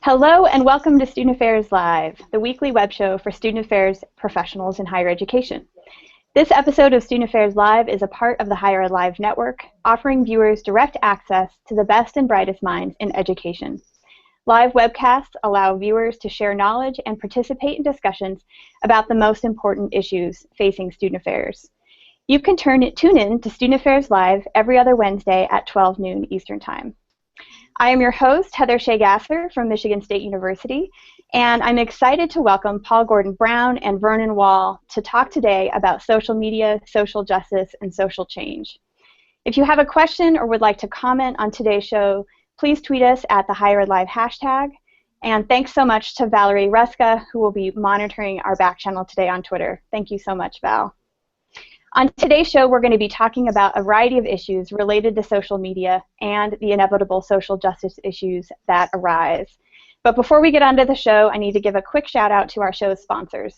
Hello and welcome to Student Affairs Live, the weekly web show for student affairs professionals in higher education. This episode of Student Affairs Live is a part of the Higher Ed Live network, offering viewers direct access to the best and brightest minds in education. Live webcasts allow viewers to share knowledge and participate in discussions about the most important issues facing student affairs. You can tune in to Student Affairs Live every other Wednesday at 12 noon Eastern Time. I am your host, Heather Shea Gasser from Michigan State University, and I'm excited to welcome Paul Gordon-Brown and Burnin Wall to talk today about social media, social justice, and social change. If you have a question or would like to comment on today's show, please tweet us at the Higher Ed Live hashtag. And thanks so much to Valerie Ruska, who will be monitoring our back channel today on Twitter. Thank you so much, Val. On today's show, we're going to be talking about a variety of issues related to social media and the inevitable social justice issues that arise. But before we get onto the show, I need to give a quick shout out to our show's sponsors.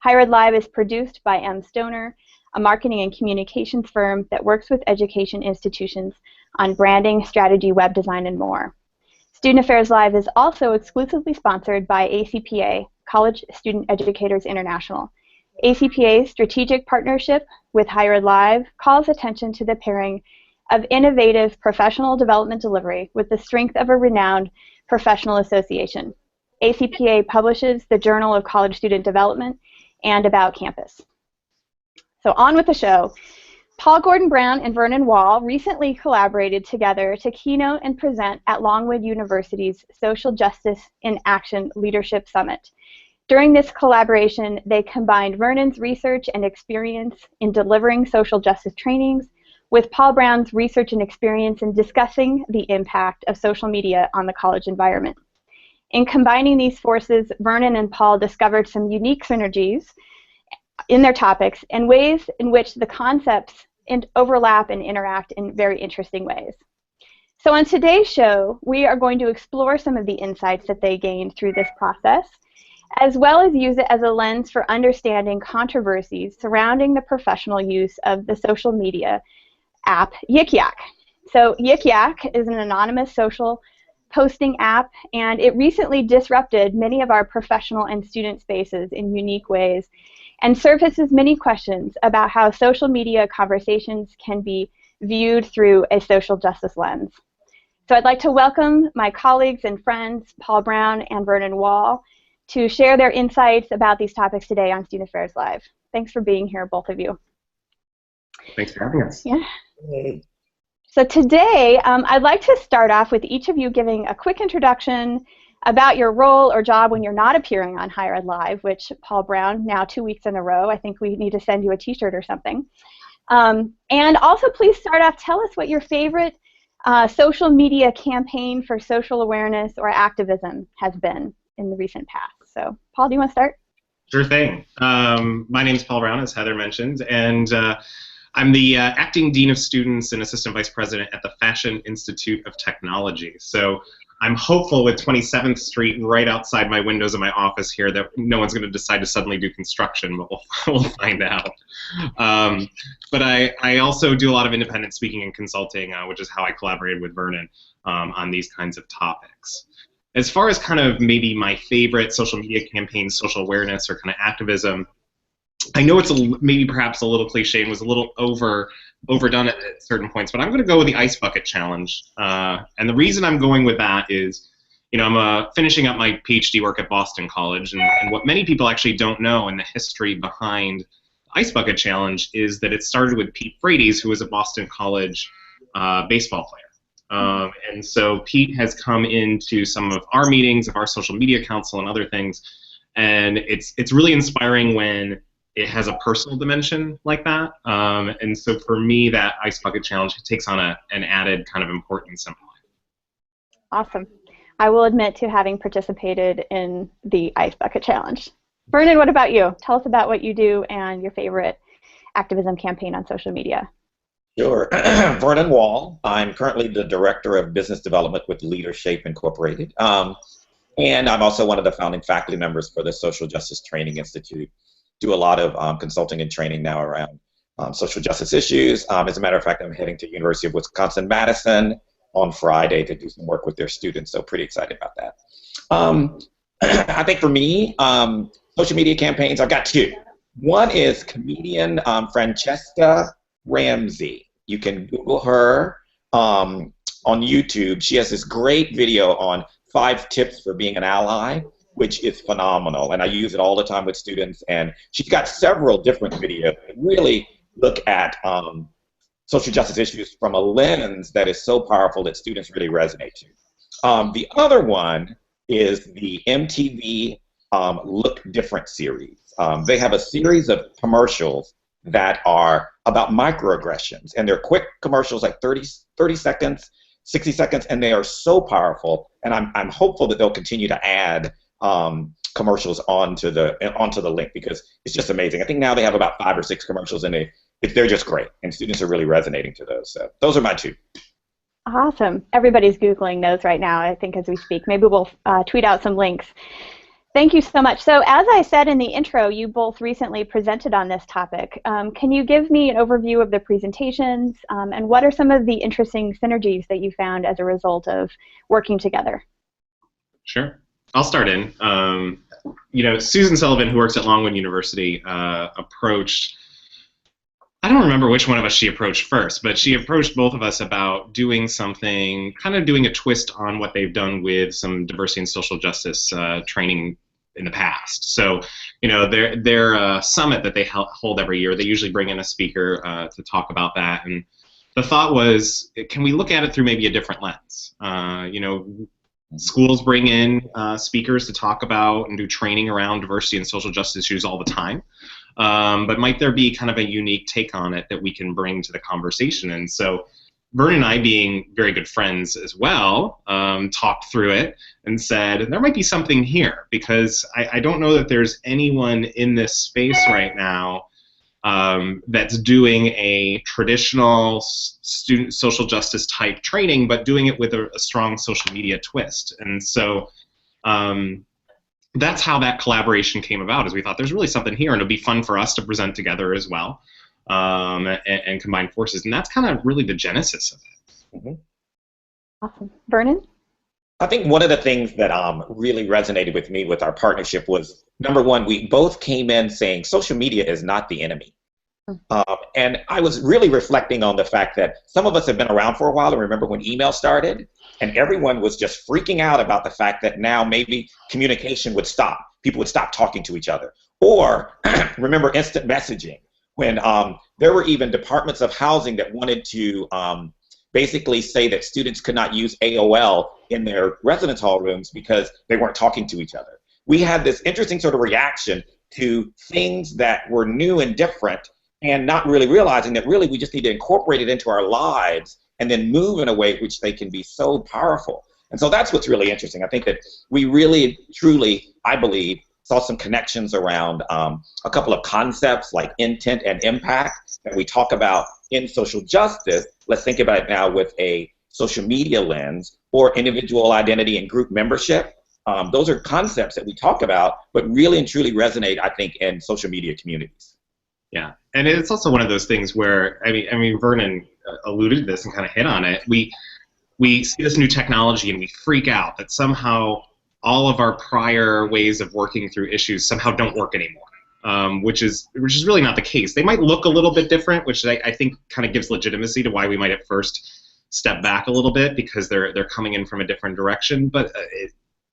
Higher Ed Live is produced by M. Stoner, a marketing and communications firm that works with education institutions on branding, strategy, web design, and more. Student Affairs Live is also exclusively sponsored by ACPA, College Student Educators International. ACPA's strategic partnership with Higher Ed Live calls attention to the pairing of innovative professional development delivery with the strength of a renowned professional association. ACPA publishes the Journal of College Student Development and About Campus. So on with the show. Paul Gordon-Brown and Burnin Wall recently collaborated together to keynote and present at Longwood University's Social Justice in Action Leadership Summit. During this collaboration, they combined Burnin's research and experience in delivering social justice trainings with Paul Brown's research and experience in discussing the impact of social media on the college environment. In combining these forces, Burnin and Paul discovered some unique synergies in their topics and ways in which the concepts overlap and interact in very interesting ways. So on today's show, we are going to explore some of the insights that they gained through this process, as well as use it as a lens for understanding controversies surrounding the professional use of the social media app YikYak. So YikYak is an anonymous social posting app, and it recently disrupted many of our professional and student spaces in unique ways and surfaces many questions about how social media conversations can be viewed through a social justice lens. So I'd like to welcome my colleagues and friends, Paul Brown and Burnin Wall, to share their insights about these topics today on Student Affairs Live. Thanks for being here, both of you. Thanks for having us. Yeah. So today, I'd like to start off with each of you giving a quick introduction about your role or job when you're not appearing on Higher Ed Live, which Paul Brown, now 2 weeks in a row, I think we need to send you a t-shirt or something. And also please start off, tell us what your favorite social media campaign for social awareness or activism has been in the recent past. So, Paul, do you want to start? Sure thing. My name is Paul Brown, as Heather mentioned, and I'm the acting dean of students and assistant vice president at the Fashion Institute of Technology. So I'm hopeful with 27th Street right outside my windows of my office here that no one's going to decide to suddenly do construction, but we'll find out. But I also do a lot of independent speaking and consulting, which is how I collaborated with Burnin on these kinds of topics. As far as kind of maybe my favorite social media campaigns, social awareness, or kind of activism, I know it's maybe perhaps a little cliche and was a little overdone at certain points, but I'm going to go with the Ice Bucket Challenge. And the reason I'm going with that is, you know, I'm finishing up my PhD work at Boston College, and what many people actually don't know in the history behind the Ice Bucket Challenge is that it started with Pete Frates, who was a Boston College baseball player. And so Pete has come into some of our meetings of our social media council and other things, and it's really inspiring when it has a personal dimension like that. And so for me, that Ice Bucket Challenge takes on an added kind of importance in my life. Awesome. I will admit to having participated in the Ice Bucket Challenge. Burnin, what about you? Tell us about what you do and your favorite activism campaign on social media. Sure. Burnin Wall. I'm currently the Director of Business Development with Leadership Incorporated. And I'm also one of the founding faculty members for the Social Justice Training Institute. Do a lot of consulting and training now around social justice issues. As a matter of fact, I'm heading to University of Wisconsin-Madison on Friday to do some work with their students. So pretty excited about that. I think for me, social media campaigns, I've got two. One is comedian Francesca Ramsey. You can Google her on YouTube. She has this great video on 5 tips for being an ally, which is phenomenal. And I use it all the time with students. And she's got several different videos that really look at social justice issues from a lens that is so powerful that students really resonate to. The other one is the MTV Look Different series. They have a series of commercials that are about microaggressions, and they're quick commercials, like 30 seconds, 60 seconds, and they are so powerful. And I'm hopeful that they'll continue to add commercials onto the link, because it's just amazing. I think now they have about 5 or 6 commercials, and they're just great, and students are really resonating to those. So those are my two. Awesome. Everybody's Googling those right now, I think, as we speak. Maybe we'll tweet out some links. Thank you so much. So as I said in the intro, you both recently presented on this topic. Can you give me an overview of the presentations, and what are some of the interesting synergies that you found as a result of working together? Sure. I'll start in. Susan Sullivan, who works at Longwood University, approached, I don't remember which one of us she approached first, but she approached both of us about doing something, kind of doing a twist on what they've done with some diversity and social justice training in the past. So, their summit that they hold every year, they usually bring in a speaker to talk about that. And the thought was, can we look at it through maybe a different lens? Schools bring in speakers to talk about and do training around diversity and social justice issues all the time. But might there be kind of a unique take on it that we can bring to the conversation? And so Burnin and I, being very good friends as well, talked through it and said, there might be something here, because I don't know that there's anyone in this space right now that's doing a traditional student social justice type training, but doing it with a strong social media twist. And so that's how that collaboration came about, is we thought there's really something here, and it'll be fun for us to present together as well, and combine forces. And that's kind of really the genesis of it. Mm-hmm. Awesome. Burnin? I think one of the things that really resonated with me with our partnership was, number one, we both came in saying social media is not the enemy. And I was really reflecting on the fact that some of us have been around for a while, and remember when email started, and everyone was just freaking out about the fact that now maybe communication would stop. People would stop talking to each other. Or remember instant messaging, when there were even departments of housing that wanted to basically say that students could not use AOL in their residence hall rooms because they weren't talking to each other. We had this interesting sort of reaction to things that were new and different, and not really realizing that really we just need to incorporate it into our lives and then move in a way which they can be so powerful. And so that's what's really interesting. I think that we really, truly, I believe, saw some connections around a couple of concepts like intent and impact that we talk about in social justice. Let's think about it now with a social media lens, or individual identity and group membership. Those are concepts that we talk about, but really and truly resonate, I think, in social media communities. Yeah, and it's also one of those things where, I mean, Burnin alluded to this and kind of hit on it. We see this new technology and we freak out that somehow all of our prior ways of working through issues somehow don't work anymore, which is really not the case. They might look a little bit different, which I think kind of gives legitimacy to why we might at first step back a little bit, because they're coming in from a different direction. But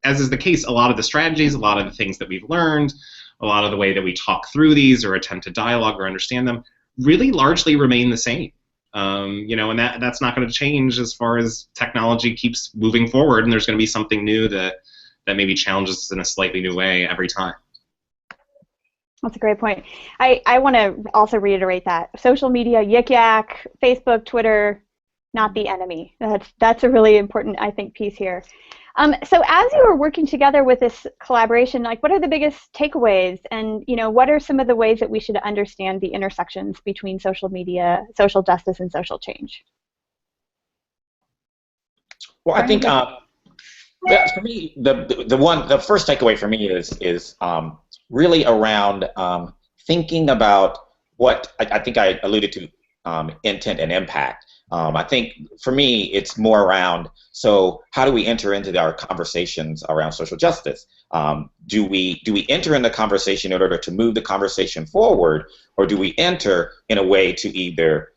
as is the case, a lot of the strategies, a lot of the things that we've learned, a lot of the way that we talk through these or attempt to dialogue or understand them really largely remain the same. And that's not going to change as far as technology keeps moving forward, and there's going to be something new that maybe challenges us in a slightly new way every time. That's a great point. I want to also reiterate that social media, YikYak, Facebook, Twitter, not the enemy. That's a really important, I think, piece here. So as you were working together with this collaboration, like, what are the biggest takeaways, and what are some of the ways that we should understand the intersections between social media, social justice, and social change? Well, I think for me, the first takeaway for me is really around thinking about what I think I alluded to, intent and impact. I think for me, it's more around, so how do we enter into our conversations around social justice? Do we enter in the conversation in order to move the conversation forward, or do we enter in a way to either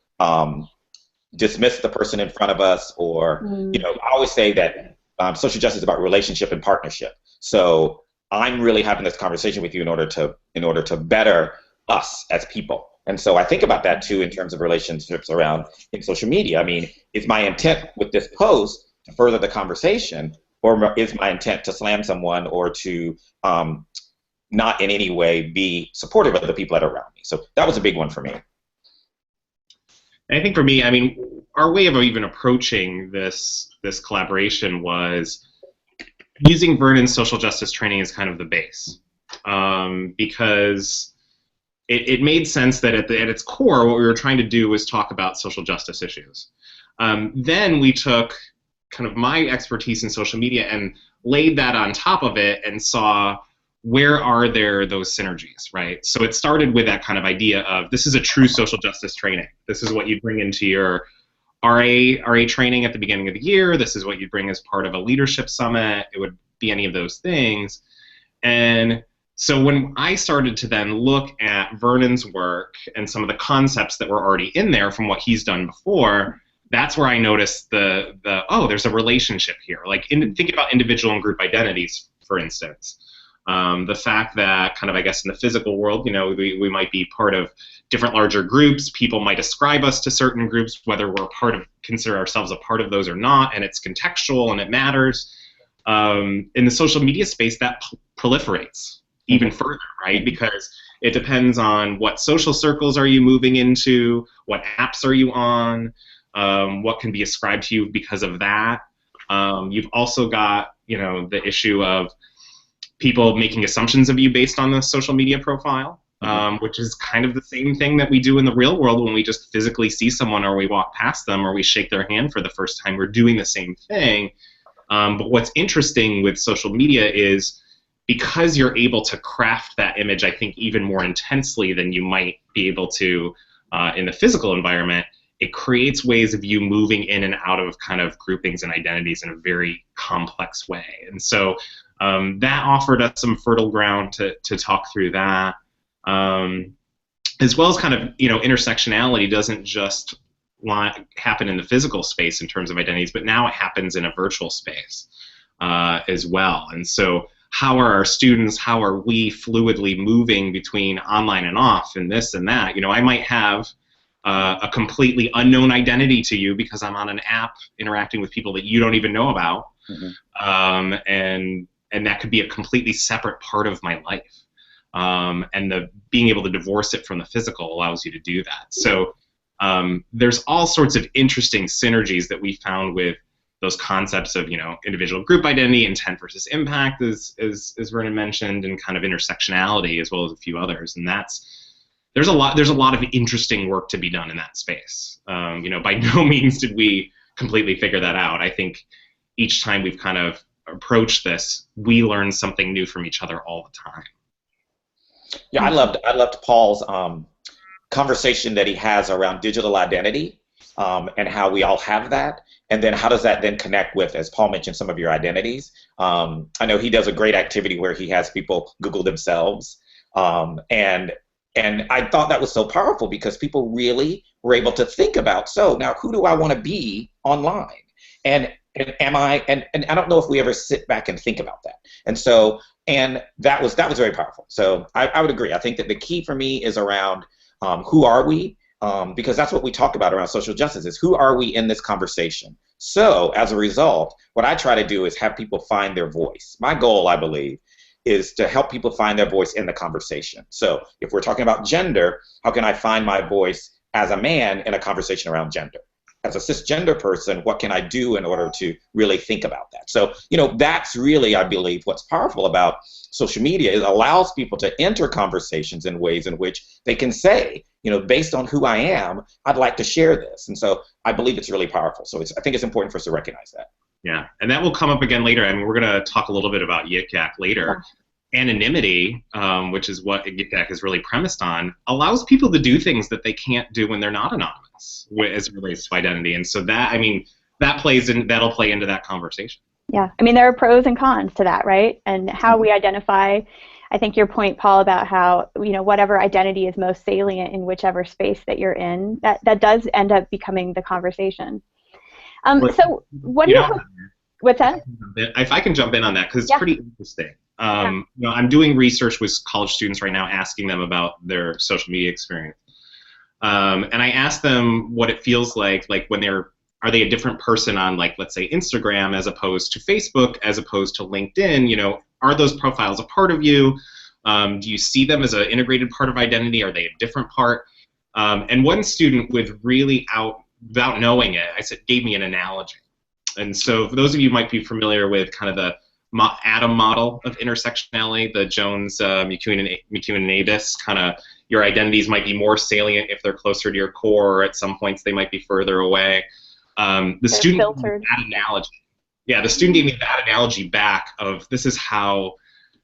dismiss the person in front of us, or I always say that social justice is about relationship and partnership. So I'm really having this conversation with you in order to better us as people. And so I think about that too in terms of relationships around in social media. I mean, is my intent with this post to further the conversation, or is my intent to slam someone or to not in any way be supportive of the people that are around me? So that was a big one for me. I think for me, I mean, our way of even approaching this collaboration was using Vernon's social justice training as kind of the base, because it made sense that at its core, what we were trying to do was talk about social justice issues. Then we took kind of my expertise in social media and laid that on top of it and saw where are there those synergies, right? So it started with that kind of idea of this is a true social justice training. This is what you bring into your RA training at the beginning of the year. This is what you bring as part of a leadership summit. It would be any of those things. And so when I started to then look at Vernon's work and some of the concepts that were already in there from what he's done before, that's where I noticed oh, there's a relationship here. Like think about individual and group identities, for instance. The fact that kind of, I guess, in the physical world, we might be part of different larger groups. People might ascribe us to certain groups, whether we're consider ourselves a part of those or not, and it's contextual and it matters. In the social media space, that proliferates even further, right? Because it depends on what social circles are you moving into, what apps are you on, what can be ascribed to you because of that. You've also got, the issue of people making assumptions of you based on the social media profile, which is kind of the same thing that we do in the real world when we just physically see someone or we walk past them or we shake their hand for the first time. We're doing the same thing. But what's interesting with social media is because you're able to craft that image, I think, even more intensely than you might be able to in the physical environment, it creates ways of you moving in and out of kind of groupings and identities in a very complex way. And so that offered us some fertile ground to talk through that, as well as kind of, intersectionality doesn't just happen in the physical space in terms of identities, but now it happens in a virtual space as well. And so how are our students, how are we fluidly moving between online and off and this and that? I might have a completely unknown identity to you because I'm on an app interacting with people that you don't even know about. And that could be a completely separate part of my life. And being able to divorce it from the physical allows you to do that. So there's all sorts of interesting synergies that we found with those concepts of, individual group identity, intent versus impact, as Vernon mentioned, and kind of intersectionality, as well as a few others. And there's a lot of interesting work to be done in that space. By no means did we completely figure that out. I think each time we've kind of approached this, we learn something new from each other all the time. Yeah, I loved Paul's conversation that he has around digital identity and how we all have that, and then how does that then connect with, as Paul mentioned, some of your identities. I know he does a great activity where he has people Google themselves, and I thought that was so powerful because people really were able to think about, so now who do I want to be online, and am I, and I don't know if we ever sit back and think about that, and that was very powerful. So I would agree. I think that the key for me is around who are we, because that's what we talk about around social justice, is who are we in this conversation. So as a result, what I try to do is have people find their voice. My goal, I believe, is to help people find their voice in the conversation. So if we're talking about gender, how can I find my voice as a man in a conversation around gender? As a cisgender person, what can I do in order to really think about that? So, that's really, I believe, what's powerful about social media. It allows people to enter conversations in ways in which they can say, based on who I am, I'd like to share this. And so I believe it's really powerful. So I think it's important for us to recognize that. Yeah, and that will come up again later. I mean, we're going to talk a little bit about YikYak later. Anonymity, which is what YikYak is really premised on, allows people to do things that they can't do when they're not anonymous. profiles as it relates to identity. And so that, I mean, that'll play into that conversation. Yeah, I mean, there are pros and cons to that, right? And how we identify, I think your point, Paul, about how, whatever identity is most salient in whichever space that you're in, that does end up becoming the conversation. So what do you hope? What's that? If I can jump in on that, because it's pretty interesting. I'm doing research with college students right now, asking them about their social media experience. And I asked them what it feels like when are they a different person on, like, let's say Instagram as opposed to Facebook, as opposed to LinkedIn? Are those profiles a part of you? Do you see them as an integrated part of identity? Are they a different part? And one student without knowing it, gave me an analogy. And so for those of you who might be familiar with kind of the Atom model of intersectionality, the Jones, McEwen and Avis, kind of your identities might be more salient if they're closer to your core, or at some points they might be further away. The student gave me that analogy. Yeah, the student gave me that analogy back of, this is how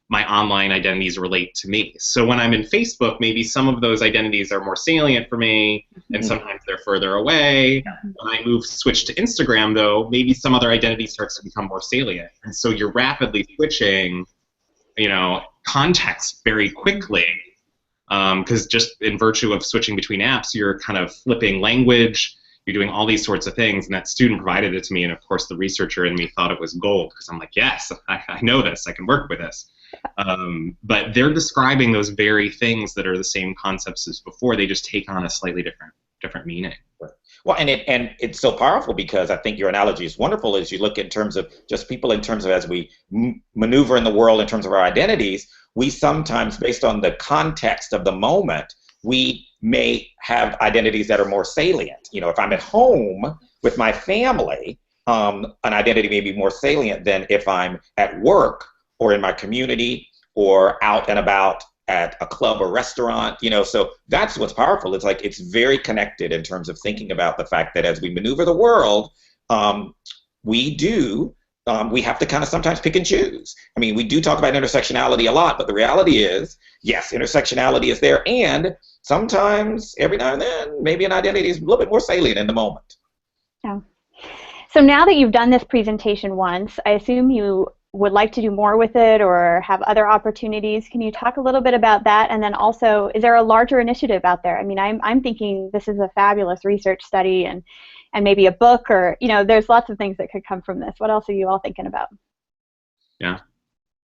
my online identities relate to me. So when I'm in Facebook, maybe some of those identities are more salient for me, and sometimes they're further away. When I switch to Instagram, though, maybe some other identity starts to become more salient. And so you're rapidly switching, context very quickly, because just in virtue of switching between apps, you're kind of flipping language, you're doing all these sorts of things, and that student provided it to me, and of course the researcher in me thought it was gold, because I'm like, yes, I know this, I can work with this. But they're describing those very things that are the same concepts as before, they just take on a slightly different meaning. Well, and it's so powerful, because I think your analogy is wonderful as you look in terms of just people, in terms of as we maneuver in the world in terms of our identities, we sometimes, based on the context of the moment, we may have identities that are more salient. If I'm at home with my family, an identity may be more salient than if I'm at work or in my community or out and about at a club or restaurant. So that's what's powerful. It's like, it's very connected in terms of thinking about the fact that as we maneuver the world, we have to kind of sometimes pick and choose. I mean, we do talk about intersectionality a lot, but the reality is, yes, intersectionality is there, and sometimes, every now and then, maybe an identity is a little bit more salient in the moment. Yeah. So now that you've done this presentation once, I assume you would like to do more with it or have other opportunities. Can you talk a little bit about that? And then also, is there a larger initiative out there? I mean, I'm thinking this is a fabulous research study, and maybe a book, or, there's lots of things that could come from this. What else are you all thinking about? Yeah.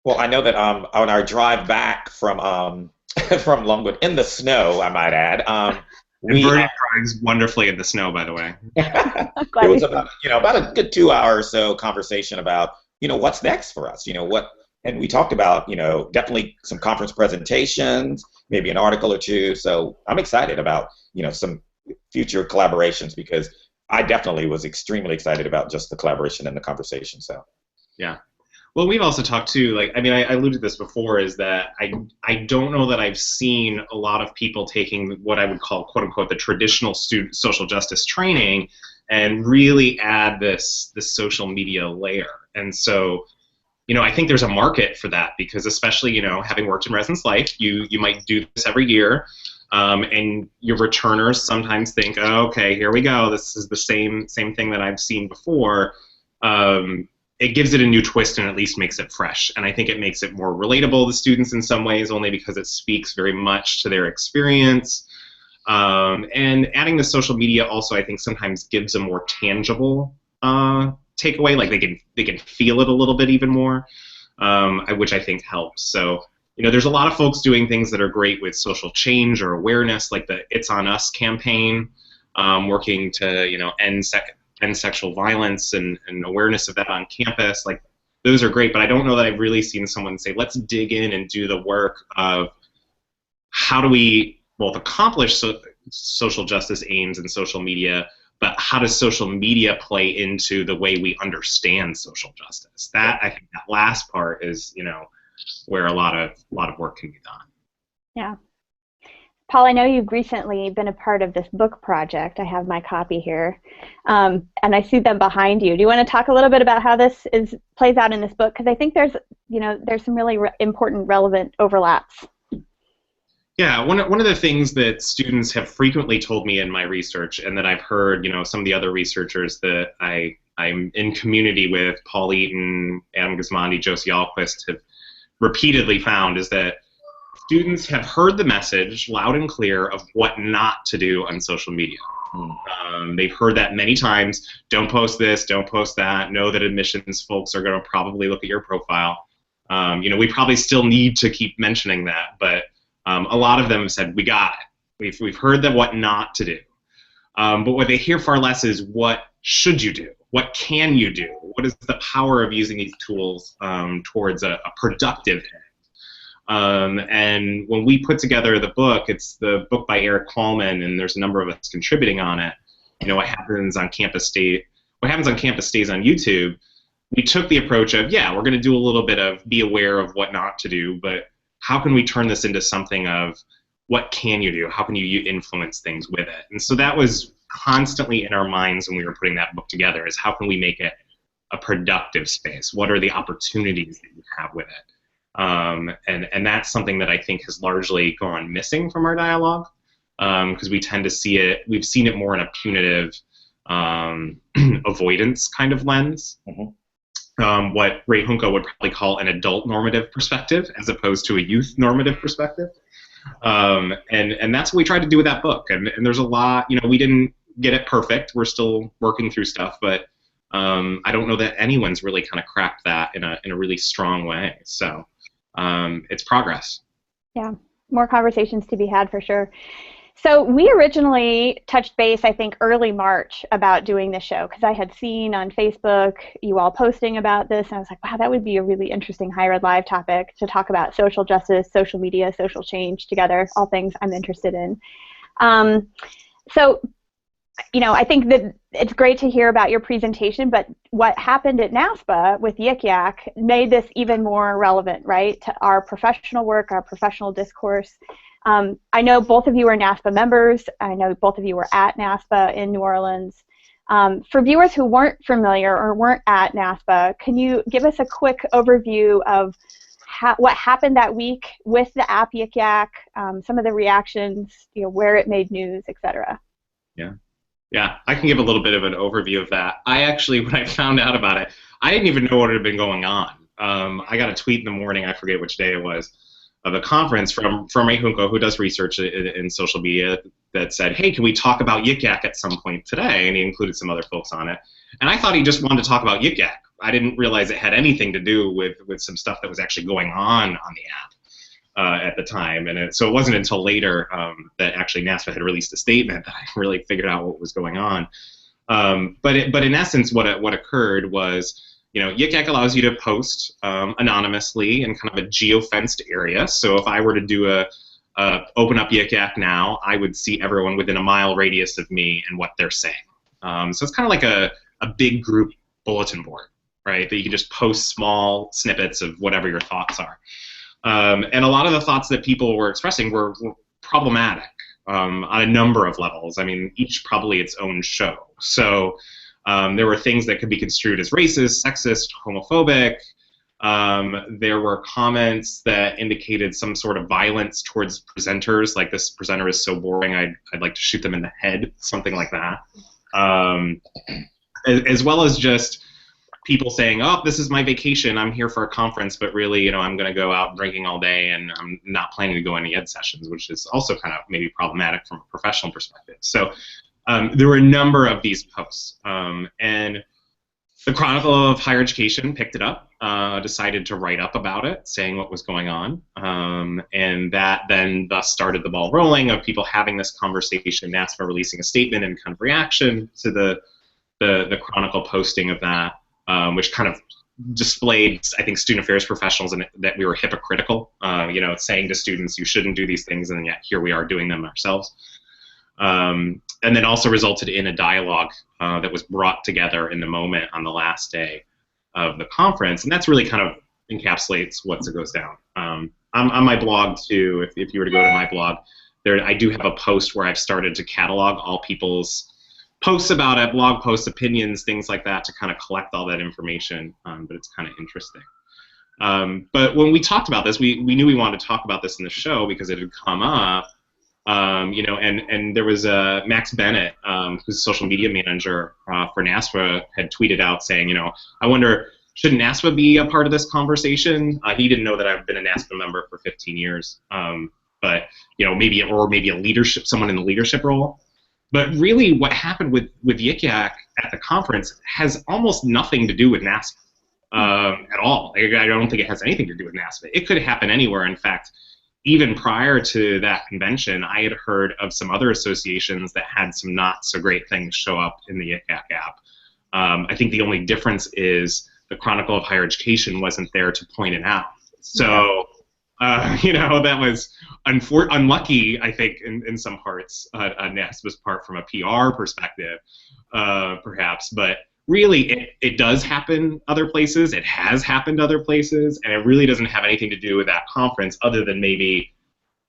Well, I know that on our drive back from from Longwood in the snow, I might add. Burnin drives wonderfully in the snow, by the way. It was about a good 2 hour or so conversation about what's next for us. And we talked about definitely some conference presentations, maybe an article or two. So I'm excited about some future collaborations, because I definitely was extremely excited about just the collaboration and the conversation. So yeah. Well, we've also talked too, I alluded to this before, is that I don't know that I've seen a lot of people taking what I would call, quote unquote, the traditional student social justice training and really add this social media layer. And so, I think there's a market for that, because especially, having worked in residence life, you might do this every year, and your returners sometimes think, oh, okay, here we go, this is the same thing that I've seen before. It gives it a new twist and at least makes it fresh. And I think it makes it more relatable to students in some ways, only because it speaks very much to their experience. And adding the social media also, I think, sometimes gives a more tangible takeaway, like they can feel it a little bit even more, which I think helps. So, there's a lot of folks doing things that are great with social change or awareness, like the It's On Us campaign, working to, end sexual violence and awareness of that on campus. Like, those are great, but I don't know that I've really seen someone say, let's dig in and do the work of how do we both accomplish social justice aims in social media, but how does social media play into the way we understand social justice? I think that last part is, where a lot of work can be done. Yeah. Paul, I know you've recently been a part of this book project. I have my copy here, and I see them behind you. Do you want to talk a little bit about how this plays out in this book? Because I think there's some really important, relevant overlaps. Yeah, one of the things that students have frequently told me in my research, and that I've heard, some of the other researchers that I'm in community with, Paul Eaton, Adam Gismondi, Josie Alquist, have repeatedly found, is that students have heard the message loud and clear of what not to do on social media. They've heard that many times. Don't post this, don't post that. Know that admissions folks are going to probably look at your profile. We probably still need to keep mentioning that, but a lot of them have said, we got it. We've heard that what not to do. But what they hear far less is, what should you do? What can you do? What is the power of using these tools towards a productive end? And when we put together the book, it's the book by Eric Qualman, and there's a number of us contributing on it. What happens on campus stays on YouTube. We took the approach of, yeah, we're going to do a little bit of be aware of what not to do, but how can we turn this into something of what can you do? How can you influence things with it? And so that was constantly in our minds when we were putting that book together, is how can we make it a productive space? What are the opportunities that you have with it? And that's something that I think has largely gone missing from our dialogue, because we tend to see it, we've seen it more in a punitive avoidance kind of lens. What Ray Hunko would probably call an adult normative perspective, as opposed to a youth normative perspective. And that's what we tried to do with that book. And there's a lot, we didn't get it perfect. We're still working through stuff, but I don't know that anyone's really kind of cracked that in a really strong way. So it's progress. Yeah, more conversations to be had for sure. So we originally touched base, I think, early March about doing this show, because I had seen on Facebook you all posting about this, and I was like, wow, that would be a really interesting Higher Ed Live topic to talk about social justice, social media, social change together, all things I'm interested in. So, I think that it's great to hear about your presentation, but what happened at NASPA with YikYak made this even more relevant, right, to our professional work, our professional discourse. I know both of you are NASPA members. I know both of you were at NASPA in New Orleans. For viewers who weren't familiar or weren't at NASPA, can you give us a quick overview of what happened that week with the app YikYak, some of the reactions, where it made news, etc.? Yeah, I can give a little bit of an overview of that. When I found out about it, I didn't even know what had been going on. I got a tweet in the morning, I forget which day it was, of a conference from Ray Hunko, who does research in social media, that said, hey, can we talk about YikYak at some point today? And he included some other folks on it. And I thought he just wanted to talk about YikYak. I didn't realize it had anything to do with some stuff that was actually going on the app at the time. And so it wasn't until later that actually NASPA had released a statement that I really figured out what was going on. But in essence, what occurred was, YikYak allows you to post anonymously in kind of a geo-fenced area. So if I were to do open up YikYak now, I would see everyone within a mile radius of me and what they're saying. So it's kind of like a big group bulletin board, right? That you can just post small snippets of whatever your thoughts are. And a lot of the thoughts that people were expressing were problematic on a number of levels. I mean, each probably its own show. So there were things that could be construed as racist, sexist, homophobic. There were comments that indicated some sort of violence towards presenters, like this presenter is so boring, I'd like to shoot them in the head, something like that. As well as just people saying, oh, this is my vacation, I'm here for a conference, but really, I'm going to go out drinking all day and I'm not planning to go any ed sessions, which is also kind of maybe problematic from a professional perspective. So there were a number of these posts, and the Chronicle of Higher Education picked it up, decided to write up about it, saying what was going on, and that then thus started the ball rolling of people having this conversation, NASPA releasing a statement in kind of reaction to the Chronicle posting of that, which kind of displayed, I think, student affairs professionals and that we were hypocritical, saying to students, you shouldn't do these things, and yet here we are doing them ourselves. And then also resulted in a dialogue that was brought together in the moment on the last day of the conference, and that's really kind of encapsulates what goes down. On my blog too, if you were to go to my blog, I do have a post where I've started to catalog all people's posts about it, blog posts, opinions, things like that, to kind of collect all that information, but it's kind of interesting. But when we talked about this, we knew we wanted to talk about this in the show because it had come up. And there was Max Bennett, who's a social media manager for NASPA, had tweeted out saying, I wonder, should NASPA be a part of this conversation? He didn't know that I've been a NASPA member for 15 years, but maybe a leadership, someone in the leadership role. But really, what happened with YikYak at the conference has almost nothing to do with NASPA at all. I don't think it has anything to do with NASPA. It could happen anywhere. In fact, even prior to that convention, I had heard of some other associations that had some not so great things show up in the YikYak app. I think the only difference is the Chronicle of Higher Education wasn't there to point it out. So, that was unlucky, I think, in some parts, on NASPA's part from a PR perspective, perhaps. But really, it does happen other places. It has happened other places, and it really doesn't have anything to do with that conference other than maybe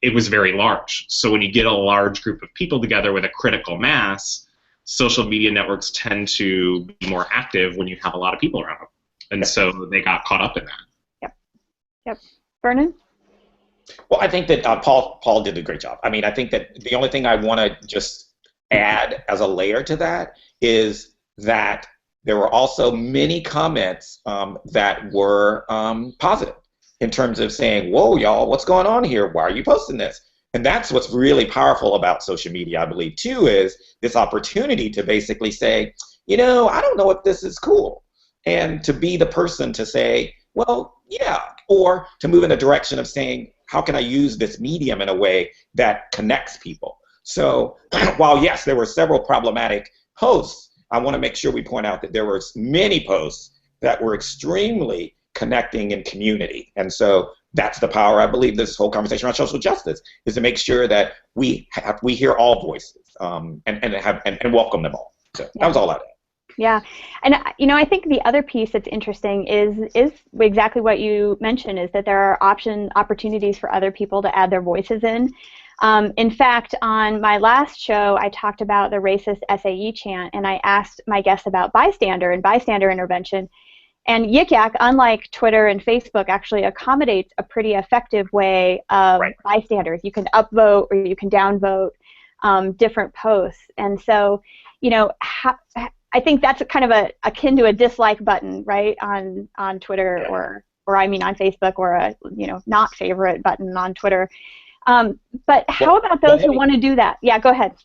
it was very large. So when you get a large group of people together with a critical mass, social media networks tend to be more active when you have a lot of people around them. And so they got caught up in that. Yep. Burnin? Well, I think that Paul did a great job. I mean, I think that the only thing I want to just add as a layer to that is that there were also many comments that were positive in terms of saying, whoa, y'all, what's going on here? Why are you posting this? And that's what's really powerful about social media, I believe, too, is this opportunity to basically say, I don't know if this is cool. And to be the person to say, well, yeah, or to move in a direction of saying, how can I use this medium in a way that connects people? So while, yes, there were several problematic posts, I want to make sure we point out that there were many posts that were extremely connecting in community. And so that's the power, I believe, this whole conversation around social justice, is to make sure that we hear all voices and welcome them all. So that was all I had. Yeah, and I think the other piece that's interesting is exactly what you mentioned, is that there are opportunities for other people to add their voices in. In fact, on my last show, I talked about the racist SAE chant, and I asked my guests about bystander and bystander intervention. And YikYak, unlike Twitter and Facebook, actually accommodates a pretty effective way of bystanders. You can upvote or you can downvote different posts, and so I think that's kind of akin to a dislike button, right, on Twitter or on Facebook, or a not favorite button on Twitter. But how about those who want to do that? Yeah, go ahead.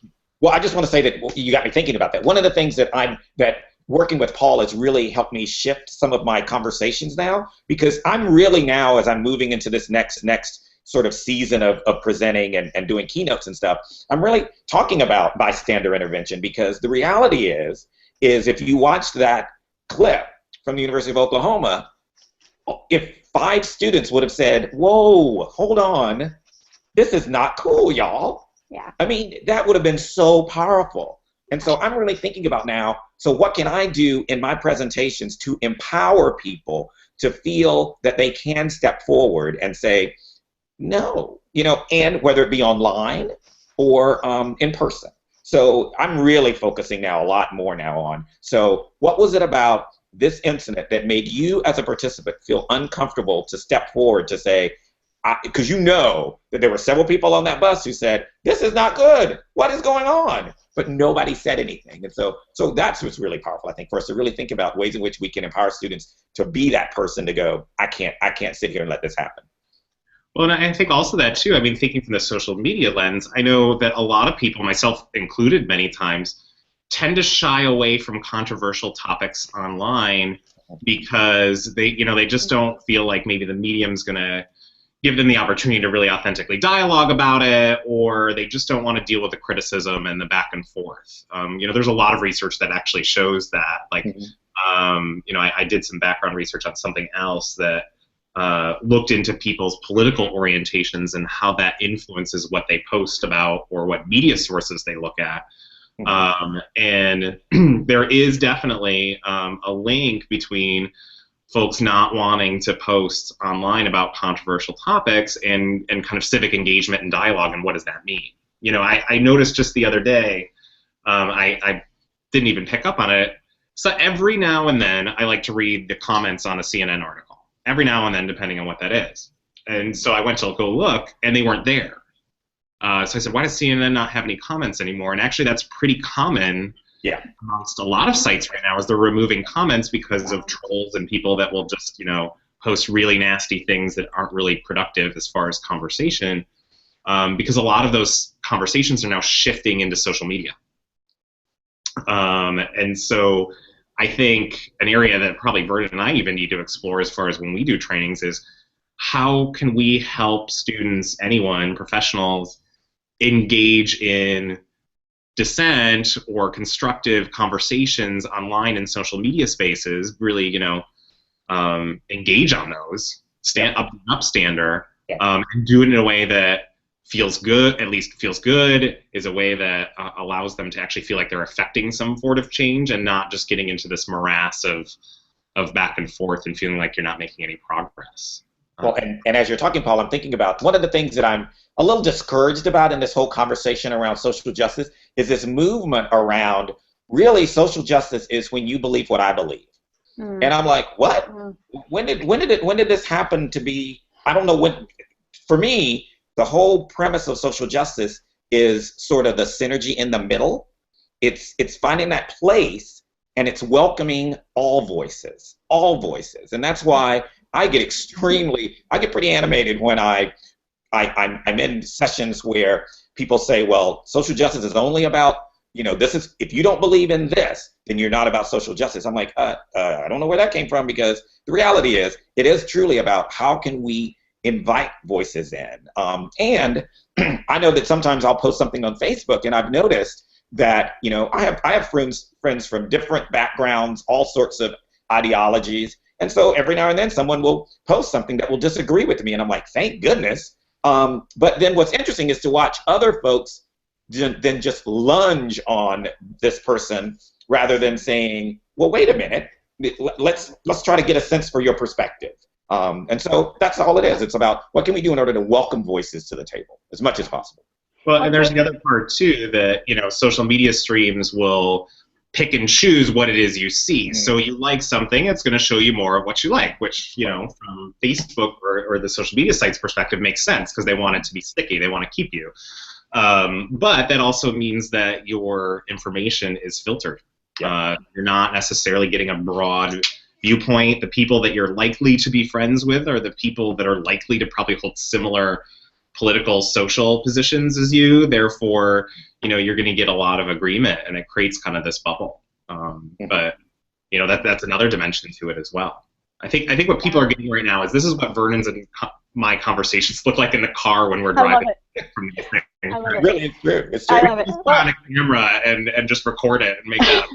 Well, I just want to say that you got me thinking about that. One of the things that working with Paul has really helped me shift some of my conversations now, because I'm really now, as I'm moving into this next sort of season of presenting and doing keynotes and stuff, I'm really talking about bystander intervention, because the reality is if you watched that clip from the University of Oklahoma, if 5 students would have said, whoa, hold on, this is not cool, y'all. Yeah. I mean, that would have been so powerful. And so I'm really thinking about now, so what can I do in my presentations to empower people to feel that they can step forward and say, no, and whether it be online or in person. So I'm really focusing now a lot more now on, so what was it about this incident that made you as a participant feel uncomfortable to step forward to say, because that there were several people on that bus who said, this is not good, what is going on? But nobody said anything. And so that's what's really powerful, I think, for us to really think about ways in which we can empower students to be that person to go, I can't sit here and let this happen. Well, and I think also that, too, I mean, thinking from the social media lens, I know that a lot of people, myself included many times, tend to shy away from controversial topics online because they just don't feel like maybe the medium's going to give them the opportunity to really authentically dialogue about it, or they just don't want to deal with the criticism and the back and forth. There's a lot of research that actually shows that. Like, I did some background research on something else that looked into people's political orientations and how that influences what they post about or what media sources they look at. And there is definitely a link between folks not wanting to post online about controversial topics and kind of civic engagement and dialogue, and what does that mean? I noticed just the other day, I didn't even pick up on it, so every now and then I like to read the comments on a CNN article. every now and then, depending on what that is. And so I went to go look, and they weren't there. So I said, why does CNN not have any comments anymore? And actually, that's pretty common amongst a lot of sites right now, is they're removing comments because of trolls and people that will just, post really nasty things that aren't really productive as far as conversation, because a lot of those conversations are now shifting into social media. And so I think an area that probably Vernon and I even need to explore as far as when we do trainings is, how can we help students, anyone, professionals, engage in dissent or constructive conversations online in social media spaces, really, engage on those, stand up, upstander, and do it in a way that feels good, at least feels good, is a way that allows them to actually feel like they're affecting some sort of change and not just getting into this morass of back and forth and feeling like you're not making any progress. Well, and as you're talking, Paul, I'm thinking about one of the things that I'm a little discouraged about in this whole conversation around social justice is this movement around, really, social justice is when you believe what I believe. And I'm like, what? When did this happen to be? I don't know when. For me, the whole premise of social justice is sort of the synergy in the middle. It's finding that place, and it's welcoming all voices, and that's why I get pretty animated when I'm in sessions where people say, well, social justice is only about, if you don't believe in this, then you're not about social justice. I'm like, I don't know where that came from, because the reality is, it is truly about how can we invite voices in. And I know that sometimes I'll post something on Facebook, and I've noticed that, I have friends from different backgrounds, all sorts of ideologies. And so every now and then someone will post something that will disagree with me, and I'm like, thank goodness. But then what's interesting is to watch other folks then just lunge on this person rather than saying, well, wait a minute, let's try to get a sense for your perspective. And so that's all it is. It's about what can we do in order to welcome voices to the table as much as possible. Well, and there's the other part too, that social media streams will pick and choose what it is you see. So you like something, it's going to show you more of what you like, which, from Facebook or the social media sites perspective makes sense, because they want it to be sticky. They want to keep you. But that also means that your information is filtered. You're not necessarily getting a broad viewpoint. The people that you're likely to be friends with are the people that are likely to probably hold similar political, social positions as you. Therefore, you're going to get a lot of agreement, and it creates kind of this bubble. But that's another dimension to it as well. I think what people are getting right now is, this is what Vernon's and my conversations look like in the car when we're driving from these things. I love it. Really, it's true. It's true. I love it. Just put on a camera and just record it and make it up.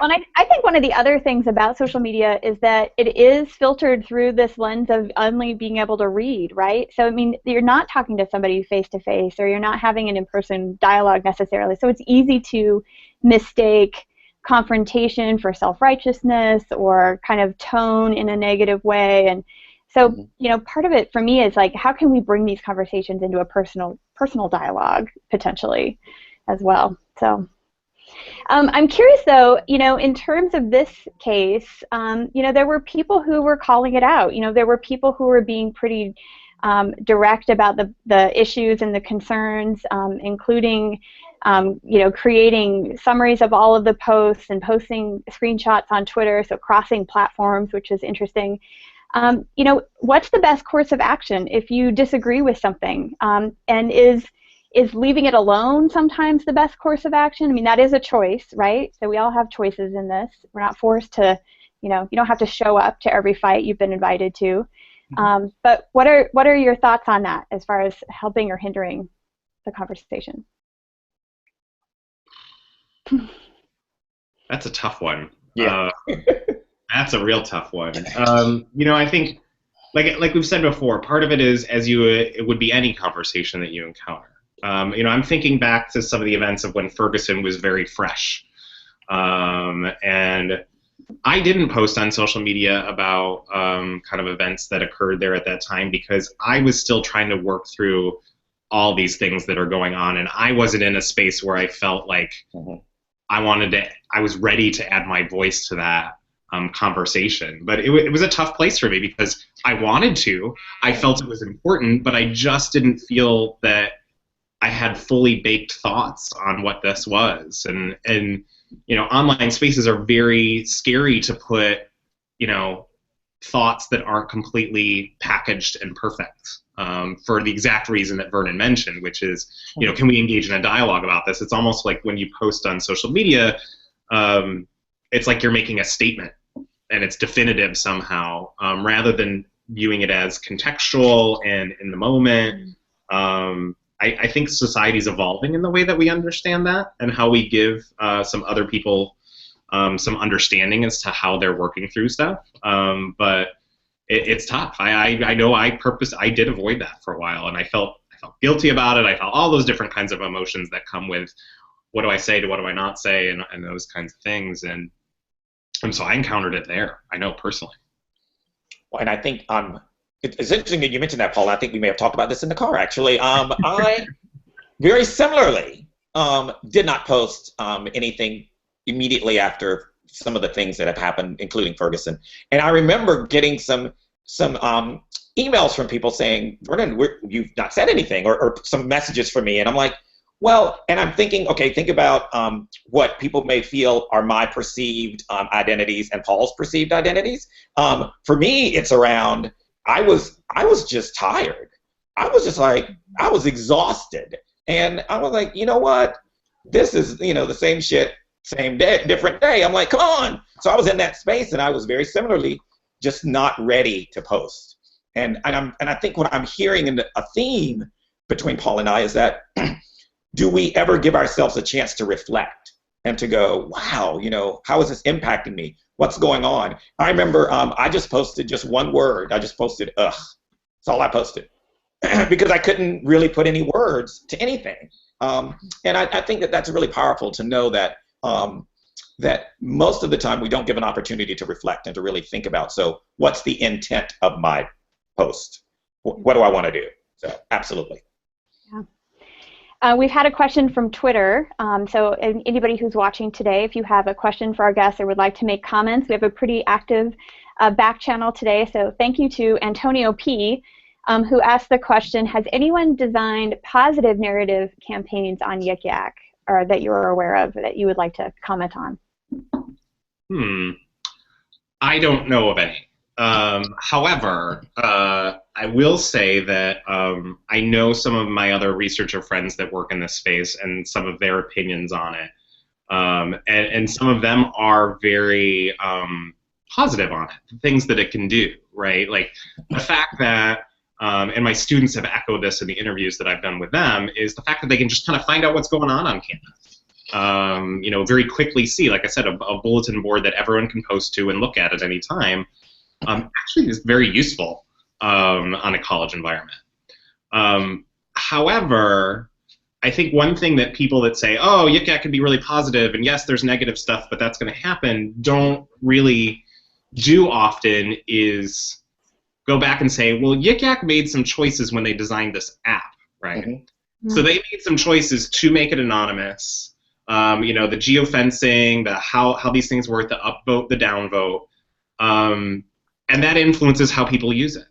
Well, and I think one of the other things about social media is that it is filtered through this lens of only being able to read, right? So, I mean, you're not talking to somebody face-to-face, or you're not having an in-person dialogue necessarily. So it's easy to mistake confrontation for self-righteousness or kind of tone in a negative way. And so, part of it for me is like, how can we bring these conversations into a personal dialogue potentially as well? So I'm curious though, in terms of this case, there were people who were calling it out. There were people who were being pretty direct about the issues and the concerns, including creating summaries of all of the posts and posting screenshots on Twitter, so crossing platforms, which is interesting. What's the best course of action if you disagree with something? And is leaving it alone sometimes the best course of action? I mean, that is a choice, right? So we all have choices in this. We're not forced to, you don't have to show up to every fight you've been invited to. But what are your thoughts on that as far as helping or hindering the conversation? That's a tough one. Yeah. That's a real tough one. I think, like we've said before, part of it is it would be any conversation that you encounter. I'm thinking back to some of the events of when Ferguson was very fresh, and I didn't post on social media about kind of events that occurred there at that time, because I was still trying to work through all these things that are going on, and I wasn't in a space where I felt like I was ready to add my voice to that. conversation. But it was a tough place for me because I wanted to. I felt it was important, but I just didn't feel that I had fully baked thoughts on what this was. And online spaces are very scary to put, thoughts that aren't completely packaged and perfect, for the exact reason that Vernon mentioned, which is, can we engage in a dialogue about this? It's almost like when you post on social media, it's like you're making a statement and it's definitive somehow, rather than viewing it as contextual and in the moment. I think society's evolving in the way that we understand that and how we give some other people some understanding as to how they're working through stuff. But it's tough. I know I did avoid that for a while, and I felt guilty about it. I felt all those different kinds of emotions that come with what do I say to what do I not say, and those kinds of things. And so I encountered it there. I know personally. Well, and I think it's interesting that you mentioned that, Paul. I think we may have talked about this in the car, actually. I very similarly did not post anything immediately after some of the things that have happened, including Ferguson. And I remember getting some emails from people saying, Vernon, you've not said anything, or some messages for me. And I'm like, well, and I'm thinking, okay, think about what people may feel are my perceived identities and Paul's perceived identities. For me, it's around, I was just tired. I was just like, I was exhausted. And I was like, you know what? This is, the same shit, same day, different day. I'm like, come on. So I was in that space, and I was very similarly just not ready to post. And I think what I'm hearing in a theme between Paul and I is that do we ever give ourselves a chance to reflect and to go, wow, how is this impacting me? What's going on? I remember I just posted just one word. I just posted, ugh. That's all I posted because I couldn't really put any words to anything. And I think that that's really powerful to know that that most of the time we don't give an opportunity to reflect and to really think about, so what's the intent of my post? What do I want to do? So absolutely. We've had a question from Twitter, so anybody who's watching today, if you have a question for our guests or would like to make comments, we have a pretty active back channel today, so thank you to Antonio P., who asked the question, has anyone designed positive narrative campaigns on YikYak, or that you're aware of, that you would like to comment on? I don't know of any. However, I will say that I know some of my other researcher friends that work in this space and some of their opinions on it. And some of them are very positive on it, the things that it can do, right? Like the fact that, and my students have echoed this in the interviews that I've done with them, is the fact that they can just kind of find out what's going on campus. Very quickly see, like I said, a bulletin board that everyone can post to and look at any time. Actually is very useful on a college environment. However, I think one thing that people that say, oh, YikYak can be really positive, and yes, there's negative stuff, but that's going to happen, don't really do often is go back and say, well, YikYak made some choices when they designed this app, right? Mm-hmm. So they made some choices to make it anonymous. The geofencing, the how these things work, the upvote, the downvote. And that influences how people use it.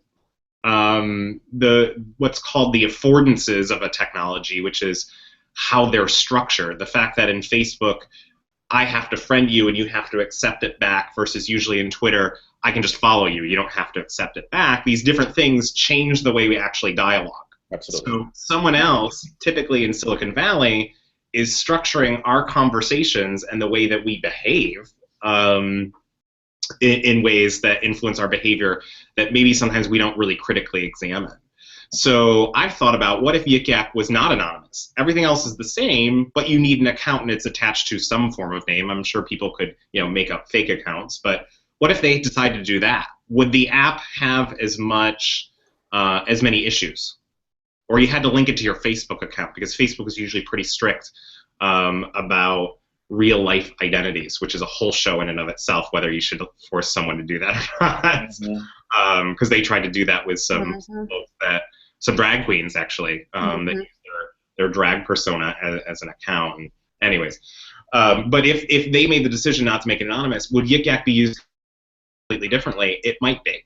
What's called the affordances of a technology, which is how they're structured. The fact that in Facebook, I have to friend you and you have to accept it back, versus usually in Twitter, I can just follow you. You don't have to accept it back. These different things change the way we actually dialogue. Absolutely. So someone else, typically in Silicon Valley, is structuring our conversations and the way that we behave in ways that influence our behavior that maybe sometimes we don't really critically examine. So I've thought about, what if YikYak was not anonymous? Everything else is the same, but you need an account and it's attached to some form of name. I'm sure people could, make up fake accounts, but what if they decided to do that? Would the app have as many issues? Or you had to link it to your Facebook account, because Facebook is usually pretty strict about real life identities, which is a whole show in and of itself, whether you should force someone to do that or not. Because they tried to do that with some drag queens, actually, that use their drag persona as an account. And anyways, but if they made the decision not to make it anonymous, would YikYak be used completely differently, it might be.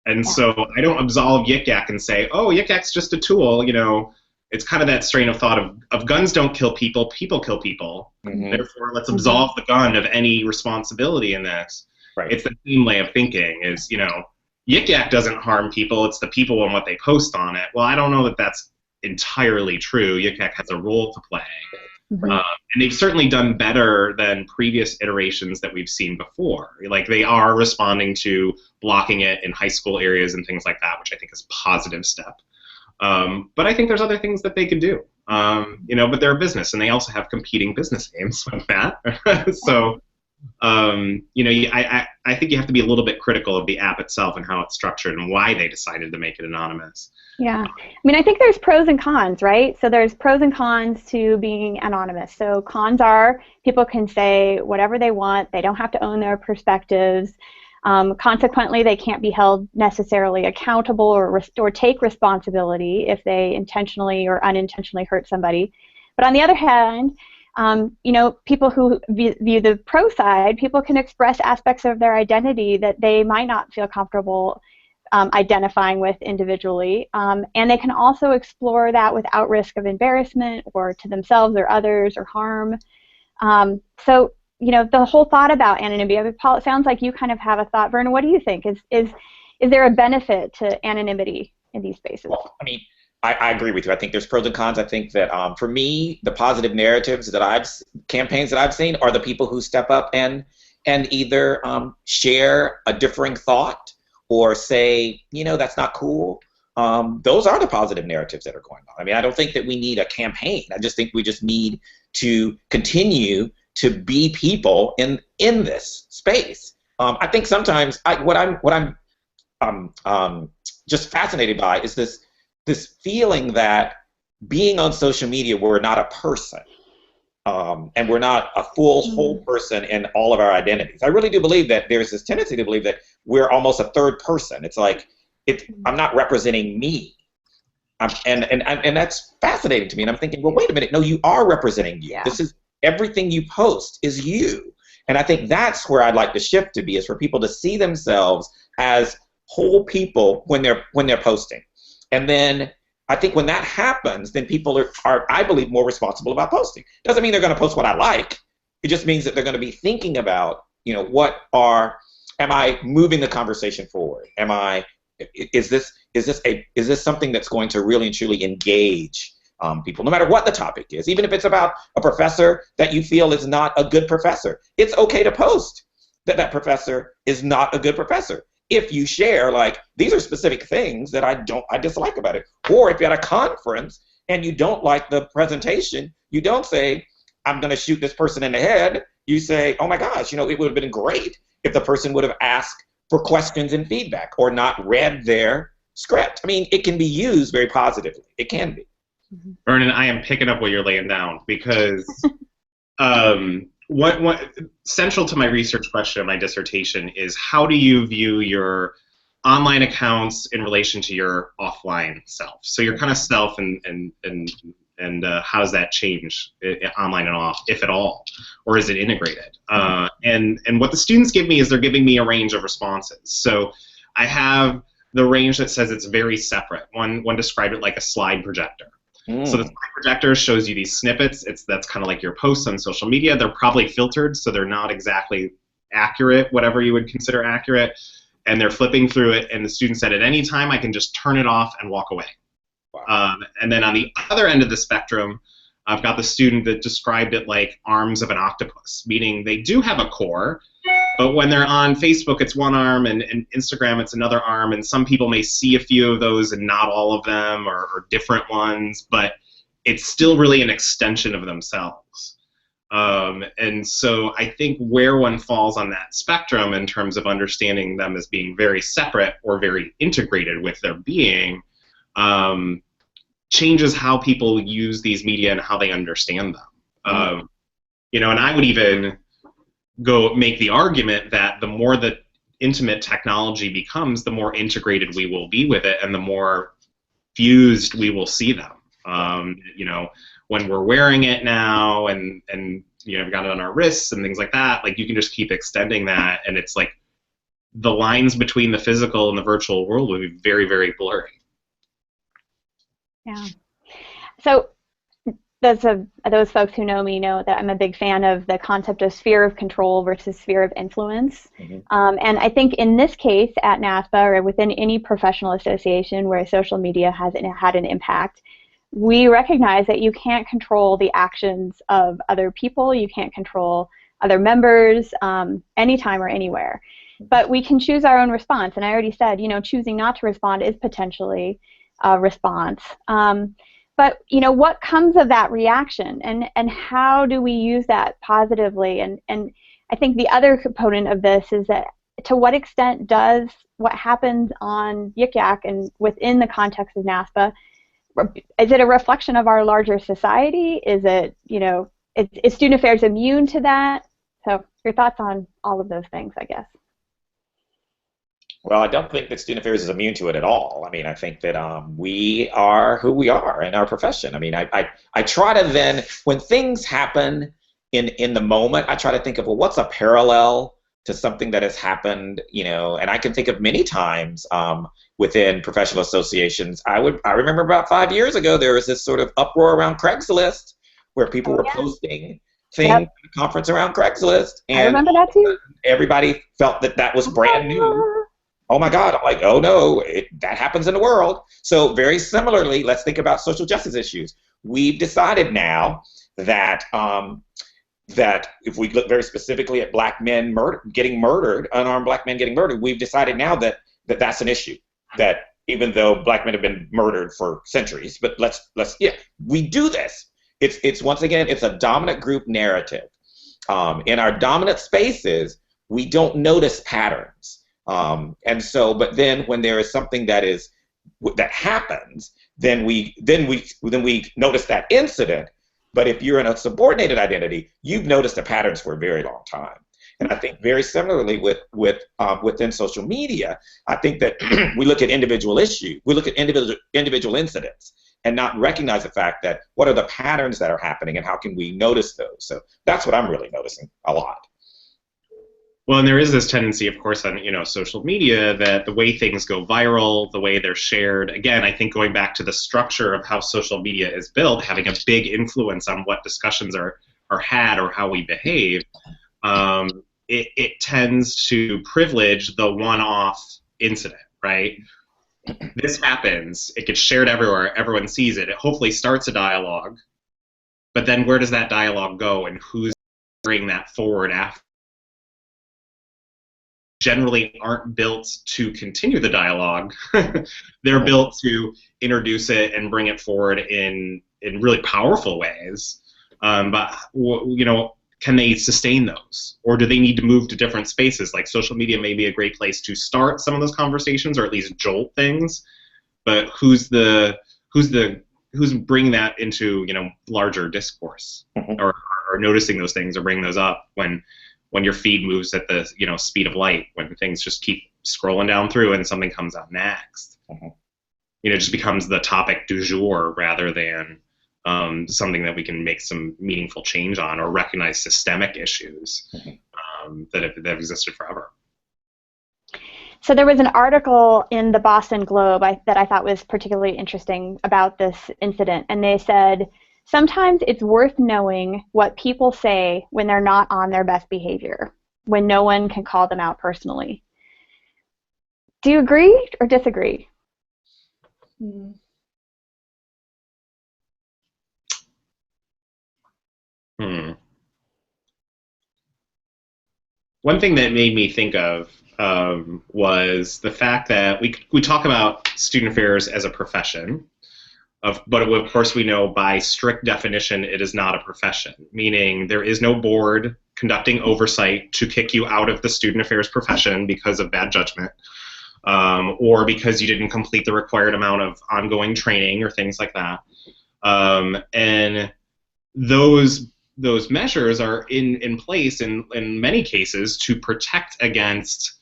And so I don't absolve YikYak and say, oh, YikYak's just a tool. You know, it's kind of that strain of thought of guns don't kill people, people kill people. Mm-hmm. Therefore, let's absolve the gun of any responsibility in this. Right. It's the same way of thinking is, you know, YikYak doesn't harm people, it's the people and what they post on it. Well, I don't know that that's entirely true. YikYak has a role to play. And they've certainly done better than previous iterations that we've seen before. Like, they are responding to blocking it in high school areas and things like that, which I think is a positive step. But I think there's other things that they could do. You know, but they're a business, and they also have competing business aims with that. So, you know, I think you have to be a little bit critical of the app itself and how it's structured and why they decided to make it anonymous. Yeah. I mean, I think there's pros and cons, right? So there's pros and cons to being anonymous. So cons are people can say whatever they want. They don't have to own their perspectives. Consequently, they can't be held necessarily accountable or take responsibility if they intentionally or unintentionally hurt somebody. But on the other hand, you know, people who view the pro side, people can express aspects of their identity that they might not feel comfortable identifying with individually, and they can also explore that without risk of embarrassment or to themselves or others or harm. So, you know, the whole thought about anonymity, Paul, it sounds like you kind of have a thought. Vernon, what do you think? Is there a benefit to anonymity in these spaces? Well, I mean, I agree with you. I think there's pros and cons. I think that for me, the positive narratives that campaigns that I've seen are the people who step up and either share a differing thought or say, you know, that's not cool. Those are the positive narratives that are going on. I mean, I don't think that we need a campaign. I just think we just need to continue to be people in this space. I think sometimes what I'm just fascinated by is this feeling that being on social media, we're not a person. And we're not a whole person in all of our identities. I really do believe that there's this tendency to believe that we're almost a third person. It's like, I'm not representing me. And that's fascinating to me. And I'm thinking, well, wait a minute. No, you are representing you. Yeah. This is everything you post is you. And I think that's where I'd like the shift to be, is for people to see themselves as whole people when they're posting. And then I think when that happens, then people are, I believe, more responsible about posting. Doesn't mean they're going to post what I like. It just means that they're going to be thinking about, you know, am I moving the conversation forward? Is this something that's going to really and truly engage people, no matter what the topic is? Even if it's about a professor that you feel is not a good professor, it's okay to post that professor is not a good professor. If you share, like, these are specific things that I dislike about it. Or if you're at a conference and you don't like the presentation, you don't say, I'm going to shoot this person in the head. You say, oh my gosh, you know, it would have been great if the person would have asked for questions and feedback or not read their script. I mean, it can be used very positively. It can be. Vernon, I am picking up what you're laying down, because what central to my research question of my dissertation is, how do you view your online accounts in relation to your offline self? So your kind of self and how does that change online and off, if at all, or is it integrated? And what the students give me is they're giving me a range of responses. So I have the range that says it's very separate. One described it like a slide projector. So the slide projector shows you these snippets. That's kind of like your posts on social media. They're probably filtered, so they're not exactly accurate, whatever you would consider accurate. And they're flipping through it, and the student said, at any time I can just turn it off and walk away. Wow. And then on the other end of the spectrum, I've got the student that described it like arms of an octopus, meaning they do have a core, but when they're on Facebook, it's one arm, and Instagram, it's another arm, and some people may see a few of those and not all of them, or different ones, but it's still really an extension of themselves. And so I think where one falls on that spectrum in terms of understanding them as being very separate or very integrated with their being changes how people use these media and how they understand them. You know, and I would even go make the argument that the more that intimate technology becomes, the more integrated we will be with it, and the more fused we will see them. You know, when we're wearing it now, and you know, we've got it on our wrists and things like that, like, you can just keep extending that, and it's like the lines between the physical and the virtual world would be very, very blurry. Yeah. So those folks who know me know that I'm a big fan of the concept of sphere of control versus sphere of influence. Mm-hmm. And I think in this case at NASPA or within any professional association where social media has had an impact, we recognize that you can't control the actions of other people. You can't control other members anytime or anywhere. But we can choose our own response. And I already said, choosing not to respond is potentially a response. But what comes of that reaction, and how do we use that positively? And I think the other component of this is that to what extent does what happens on YikYak and within the context of NASPA, is it a reflection of our larger society? Is it, is student affairs immune to that? So your thoughts on all of those things, I guess. Well, I don't think that student affairs is immune to it at all. I mean, I think that we are who we are in our profession. I mean, I try to then, when things happen in the moment, I try to think of, well, what's a parallel to something that has happened, and I can think of many times within professional associations. I remember about 5 years ago, there was this sort of uproar around Craigslist where people were posting things at the conference around Craigslist. And I remember that too. Everybody felt that was brand new. Oh my God, I'm like, oh no, that happens in the world. So very similarly, let's think about social justice issues. We've decided now that that if we look very specifically at black men getting murdered, unarmed black men getting murdered, we've decided now that that's an issue. That even though black men have been murdered for centuries, but we do this. It's once again, it's a dominant group narrative. In our dominant spaces, we don't notice patterns. And so, but then when there is something that happens, then we notice that incident. But if you're in a subordinated identity, you've noticed the patterns for a very long time. And I think very similarly within social media, I think that we look at individual issues, we look at individual incidents, and not recognize the fact that what are the patterns that are happening and how can we notice those. So that's what I'm really noticing a lot. Well, and there is this tendency, of course, on social media that the way things go viral, the way they're shared, again, I think going back to the structure of how social media is built, having a big influence on what discussions are had or how we behave, it tends to privilege the one-off incident, right? This happens, it gets shared everywhere, everyone sees it, it hopefully starts a dialogue, but then where does that dialogue go and who's bringing that forward after? Generally aren't built to continue the dialogue. They're built to introduce it and bring it forward in really powerful ways. But can they sustain those, or do they need to move to different spaces? Like social media may be a great place to start some of those conversations, or at least jolt things. But who's bringing that into larger discourse, or noticing those things or bringing those up when your feed moves at the speed of light, when things just keep scrolling down through and something comes out next. It just becomes the topic du jour rather than something that we can make some meaningful change on or recognize systemic issues that have existed forever. So there was an article in the Boston Globe that I thought was particularly interesting about this incident, and they said, sometimes it's worth knowing what people say when they're not on their best behavior, when no one can call them out personally. Do you agree or disagree? One thing that made me think of was the fact that we talk about student affairs as a profession, but of course we know by strict definition it is not a profession, meaning there is no board conducting oversight to kick you out of the student affairs profession because of bad judgment, or because you didn't complete the required amount of ongoing training or things like that. And those measures are in place in many cases to protect against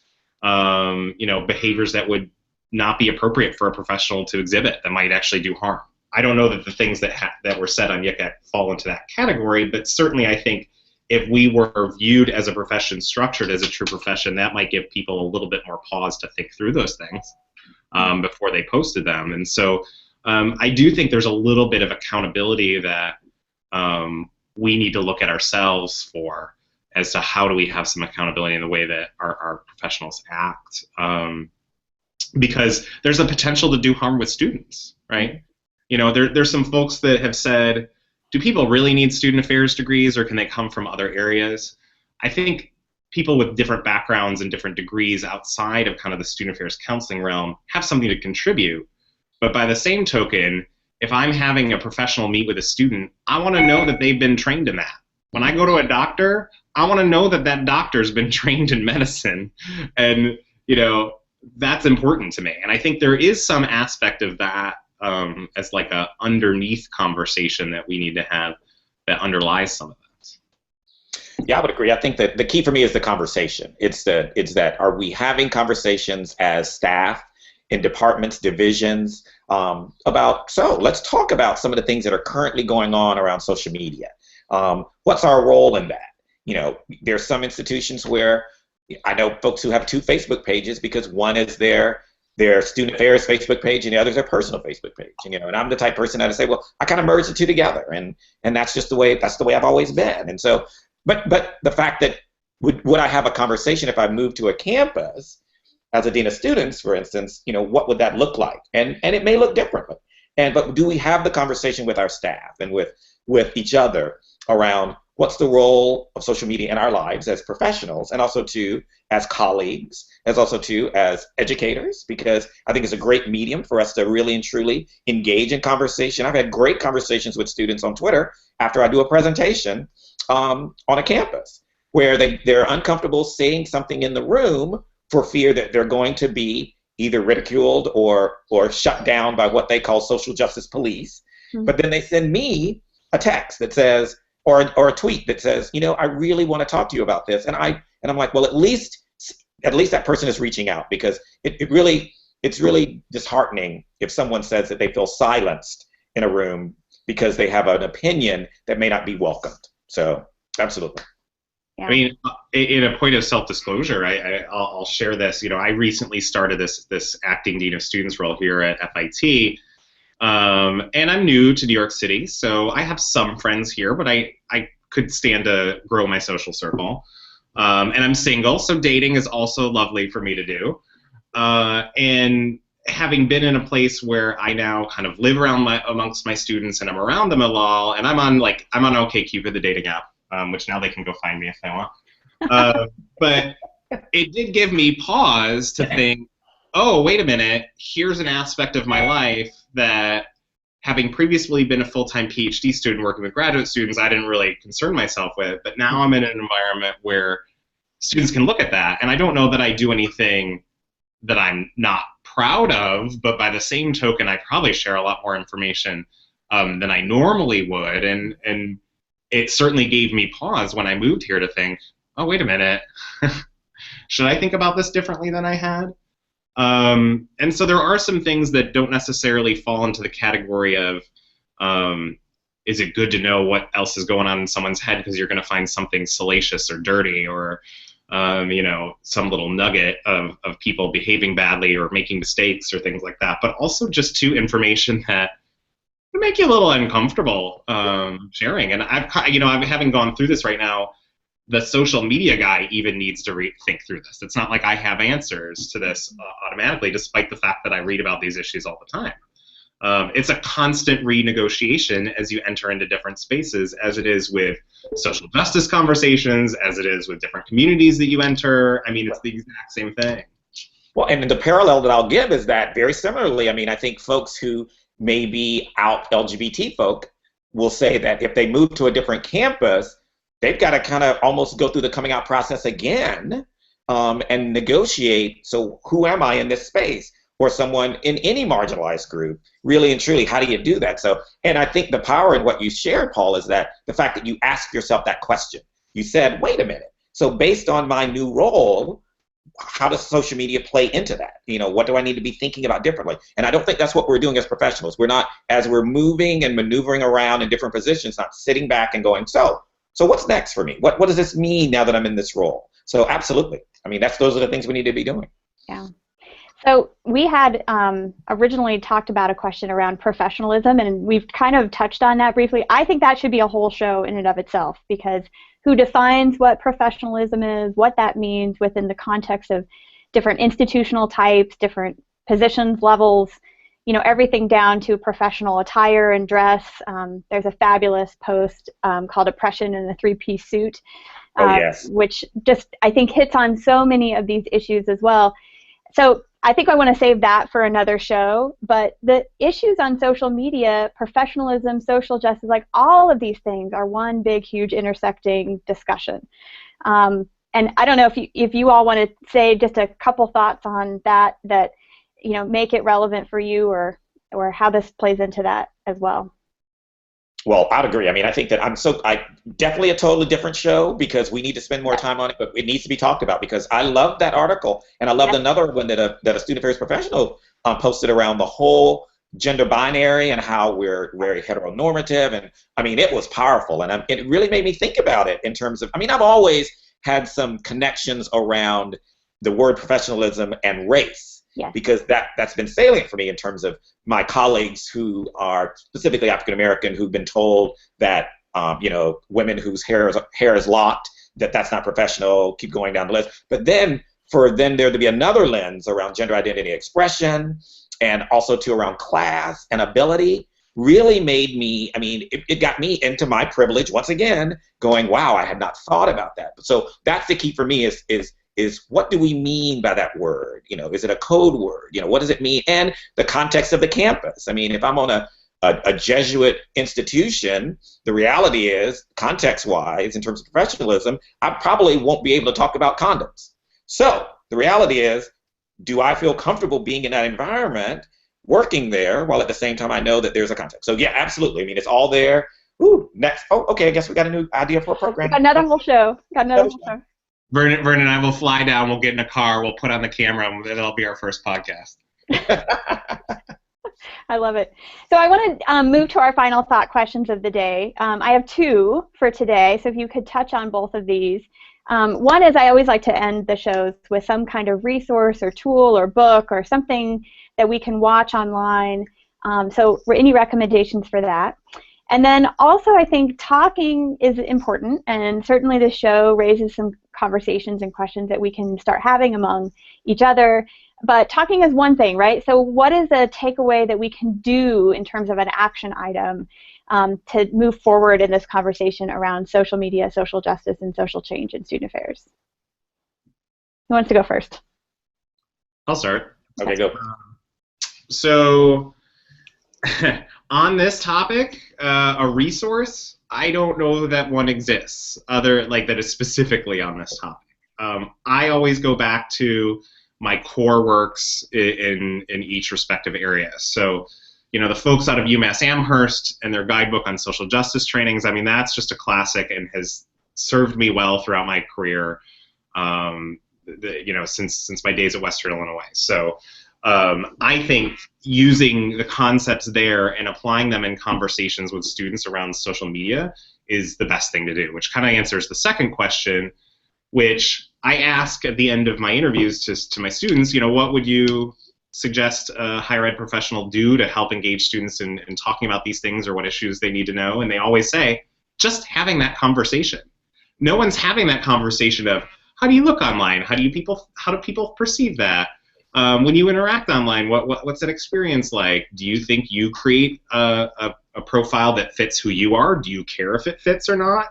behaviors that would not be appropriate for a professional to exhibit that might actually do harm. I don't know that the things that were said on YikYak fall into that category, but certainly I think if we were viewed as a profession structured as a true profession, that might give people a little bit more pause to think through those things before they posted them. And so I do think there's a little bit of accountability that we need to look at ourselves for, as to how do we have some accountability in the way that our professionals act. Because there's a potential to do harm with students, right? You know, there's some folks that have said, do people really need student affairs degrees, or can they come from other areas? I think people with different backgrounds and different degrees outside of kind of the student affairs counseling realm have something to contribute. But by the same token, if I'm having a professional meet with a student, I want to know that they've been trained in that. When I go to a doctor, I want to know that that doctor's been trained in medicine. And, you know, that's important to me. And I think there is some aspect of that as like a underneath conversation that we need to have that underlies some of that. Yeah, I would agree. I think that the key for me is the conversation. It's that are we having conversations as staff in departments, divisions, about, so let's talk about some of the things that are currently going on around social media. What's our role in that? You know, there's some institutions where I know folks who have 2 Facebook pages because one is their student affairs Facebook page and the other is their personal Facebook page. And, you know, and I'm the type of person that I say, well, I kind of merge the 2 together, and that's just the way I've always been. And so, but the fact that would I have a conversation if I moved to a campus as a dean of students, for instance, you know, what would that look like? And it may look differently. But do we have the conversation with our staff and with each other around what's the role of social media in our lives as professionals, and also too as colleagues, as also too as educators, because I think it's a great medium for us to really and truly engage in conversation. I've had great conversations with students on Twitter after I do a presentation on a campus where they're uncomfortable saying something in the room for fear that they're going to be either ridiculed or shut down by what they call social justice police. Mm-hmm. But then they send me a text that says, or a tweet that says, you know, I really want to talk to you about this. And I'm like, well, at least that person is reaching out, because it's really disheartening if someone says that they feel silenced in a room because they have an opinion that may not be welcomed. So absolutely. Yeah. I mean, in a point of self-disclosure, I'll share this. You know, I recently started this acting dean of students role here at FIT. And I'm new to New York City, so I have some friends here, but I could stand to grow my social circle. And I'm single, so dating is also lovely for me to do. And having been in a place where I now kind of live amongst my students, and I'm around them a lot, and I'm on OkCupid, the dating app, which now they can go find me if they want. But it did give me pause to think, oh, wait a minute, here's an aspect of my life that, having previously been a full-time PhD student working with graduate students, I didn't really concern myself with, but now I'm in an environment where students can look at that, and I don't know that I do anything that I'm not proud of, but by the same token, I probably share a lot more information than I normally would, and it certainly gave me pause when I moved here to think, oh, wait a minute, should I think about this differently than I had? And so there are some things that don't necessarily fall into the category of, is it good to know what else is going on in someone's head because you're going to find something salacious or dirty, or you know, some little nugget of people behaving badly or making mistakes or things like that, but also just information that would make you a little uncomfortable sharing. And I'm having gone through this right now, the social media guy even needs to think through this. It's not like I have answers to this automatically, despite the fact that I read about these issues all the time. It's a constant renegotiation as you enter into different spaces, as it is with social justice conversations, as it is with different communities that you enter. I mean, it's the exact same thing. Well, and the parallel that I'll give is that very similarly, I mean, I think folks who may be out LGBT folk will say that if they move to a different campus, they've got to kind of almost go through the coming out process again and negotiate. So who am I in this space? Or someone in any marginalized group, really and truly, how do you do that? So, and I think the power in what you shared, Paul, is that the fact that you ask yourself that question. You said, wait a minute. So based on my new role, how does social media play into that? You know, what do I need to be thinking about differently? And I don't think that's what we're doing as professionals. We're not, as we're moving and maneuvering around in different positions, not sitting back and going, so So what's next for me? What does this mean now that I'm in this role? So absolutely. I mean, those are the things we need to be doing. Yeah. So we had originally talked about a question around professionalism, and we've kind of touched on that briefly. I think that should be a whole show in and of itself, because who defines what professionalism is, what that means within the context of different institutional types, different positions, levels, you know, everything down to professional attire and dress. There's a fabulous post called Oppression in a Three-Piece Suit, Yes. which just, I think, hits on so many of these issues as well. So I think I want to save that for another show, but the issues on social media, professionalism, social justice, like all of these things are one big, huge intersecting discussion. And I don't know if you all want to say just a couple thoughts on that, you know, make it relevant for you, or how this plays into that as well. Well, I'd agree. I mean, I think that I definitely a totally different show, because we need to spend more time on it, but it needs to be talked about, because I love that article, and I loved another one that a student affairs professional posted around the whole gender binary and how we're very heteronormative, and I mean, it was powerful, and it really made me think about it in terms of, I mean, I've always had some connections around the word professionalism and race. Yes. Because that's been salient for me in terms of my colleagues who are specifically African American, who've been told that you know, women whose hair is locked, that's not professional. Keep going down the list. But then for there to be another lens around gender identity expression, and also around class and ability, really made me, I mean, it got me into my privilege once again, going, wow, I had not thought about that. So that's the key for me, is what do we mean by that word? You know, is it a code word? You know, what does it mean? And the context of the campus. I mean, if I'm on a Jesuit institution, the reality is, context-wise, in terms of professionalism, I probably won't be able to talk about condoms. So the reality is, do I feel comfortable being in that environment, working there, while at the same time I know that there's a context? So yeah, absolutely. I mean, it's all there. Ooh, next. Oh, okay, I guess we got a new idea for a program. Got another whole show. Show. Vernon and I will fly down, we'll get in a car, we'll put on the camera, and that'll be our first podcast. I love it. So I want to move to our final thought questions of the day. I have two for today, so if you could touch on both of these. One is, I always like to end the shows with some kind of resource or tool or book or something that we can watch online. So any recommendations for that? And then also, I think talking is important, and certainly this show raises some conversations and questions that we can start having among each other. But talking is one thing, right? So what is a takeaway that we can do in terms of an action item to move forward in this conversation around social media, social justice, and social change in student affairs? Who wants to go first? I'll start. Okay, go. So on this topic, a resource, I don't know that one exists that is specifically on this topic. I always go back to my core works in each respective area. So, you know, the folks out of UMass Amherst and their guidebook on social justice trainings, I mean, that's just a classic and has served me well throughout my career, you know, since my days at Western Illinois. So I think using the concepts there and applying them in conversations with students around social media is the best thing to do, which kind of answers the second question, which I ask at the end of my interviews to my students, you know, what would you suggest a higher ed professional do to help engage students in talking about these things, or what issues they need to know? And they always say, just having that conversation. No one's having that conversation of, how do you look online? How do people perceive that? When you interact online, what's that experience like? Do you think you create a profile that fits who you are? Do you care if it fits or not?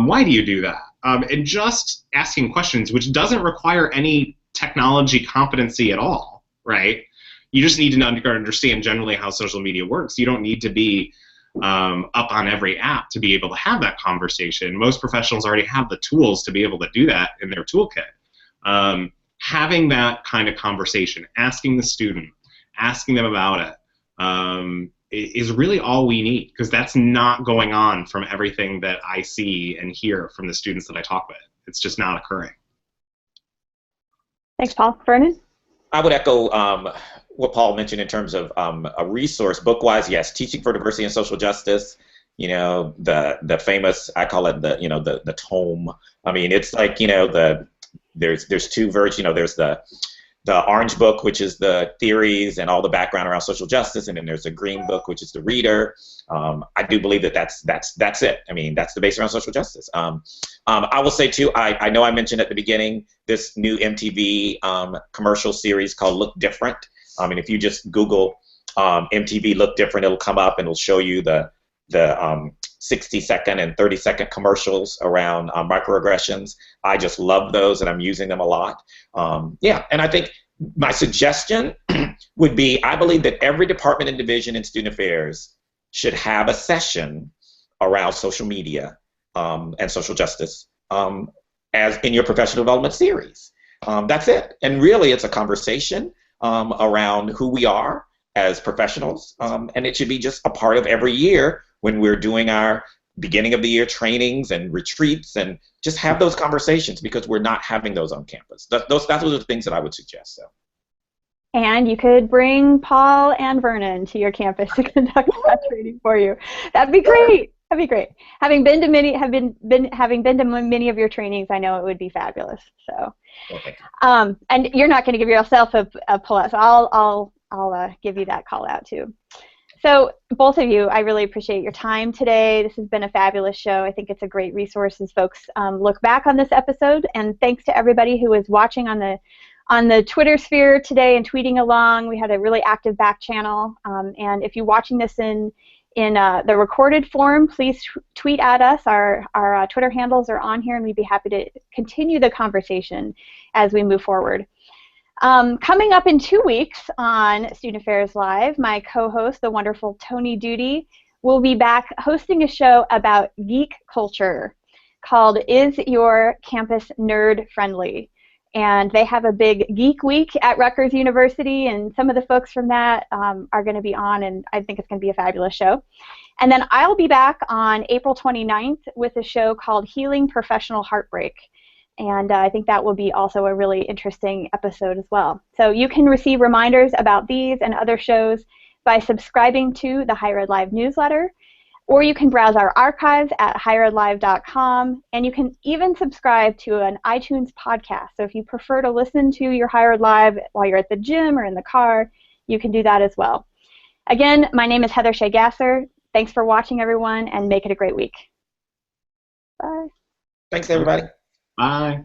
Why do you do that? And just asking questions, which doesn't require any technology competency at all, right? You just need to understand generally how social media works. You don't need to be up on every app to be able to have that conversation. Most professionals already have the tools to be able to do that in their toolkit. Having that kind of conversation, asking the student, asking them about it, is really all we need, because that's not going on from everything that I see and hear from the students that I talk with. It's just not occurring. Thanks, Paul. Vernon? I would echo what Paul mentioned in terms of a resource, book-wise, yes, Teaching for Diversity and Social Justice. the famous, I call it the tome. I mean, it's like, there's two versions. There's the orange book, which is the theories and all the background around social justice, and then there's the green book, which is the reader. I do believe that's it. I mean, that's the base around social justice. I will say too, I know I mentioned at the beginning this new MTV commercial series called Look Different. And if you just Google MTV Look Different, it'll come up and it'll show you the 60-second and 30-second commercials around microaggressions. I just love those, and I'm using them a lot. Yeah, and I think my suggestion would be, I believe that every department and division in student affairs should have a session around social media and social justice as in your professional development series. That's it. And really, it's a conversation around who we are as professionals, and it should be just a part of every year when we're doing our beginning of the year trainings and retreats, and just have those conversations, because we're not having those on campus. Those are the things that I would suggest. So. And you could bring Paul and Vernon to your campus to conduct that training for you. That'd be great. That'd be great. Having been to many of your trainings, I know it would be fabulous. So, okay. And you're not going to give yourself a pull out, so I'll give you that call out too. So both of you, I really appreciate your time today. This has been a fabulous show. I think it's a great resource as folks look back on this episode. And thanks to everybody who was watching on the Twitter sphere today and tweeting along. We had a really active back channel. And if you're watching this in the recorded form, please tweet at us. Our Twitter handles are on here, and we'd be happy to continue the conversation as we move forward. Coming up in 2 weeks on Student Affairs Live, my co-host, the wonderful Tony Duty, will be back hosting a show about geek culture called Is Your Campus Nerd Friendly? And they have a big geek week at Rutgers University, and some of the folks from that are going to be on, and I think it's going to be a fabulous show. And then I'll be back on April 29th with a show called Healing Professional Heartbreak. And I think that will be also a really interesting episode as well. So you can receive reminders about these and other shows by subscribing to the Higher Ed Live newsletter, or you can browse our archives at higheredlive.com, and you can even subscribe to an iTunes podcast. So if you prefer to listen to your Higher Ed Live while you're at the gym or in the car, you can do that as well. Again, my name is Heather Shea Gasser. Thanks for watching, everyone, and make it a great week. Bye. Thanks, everybody. Bye.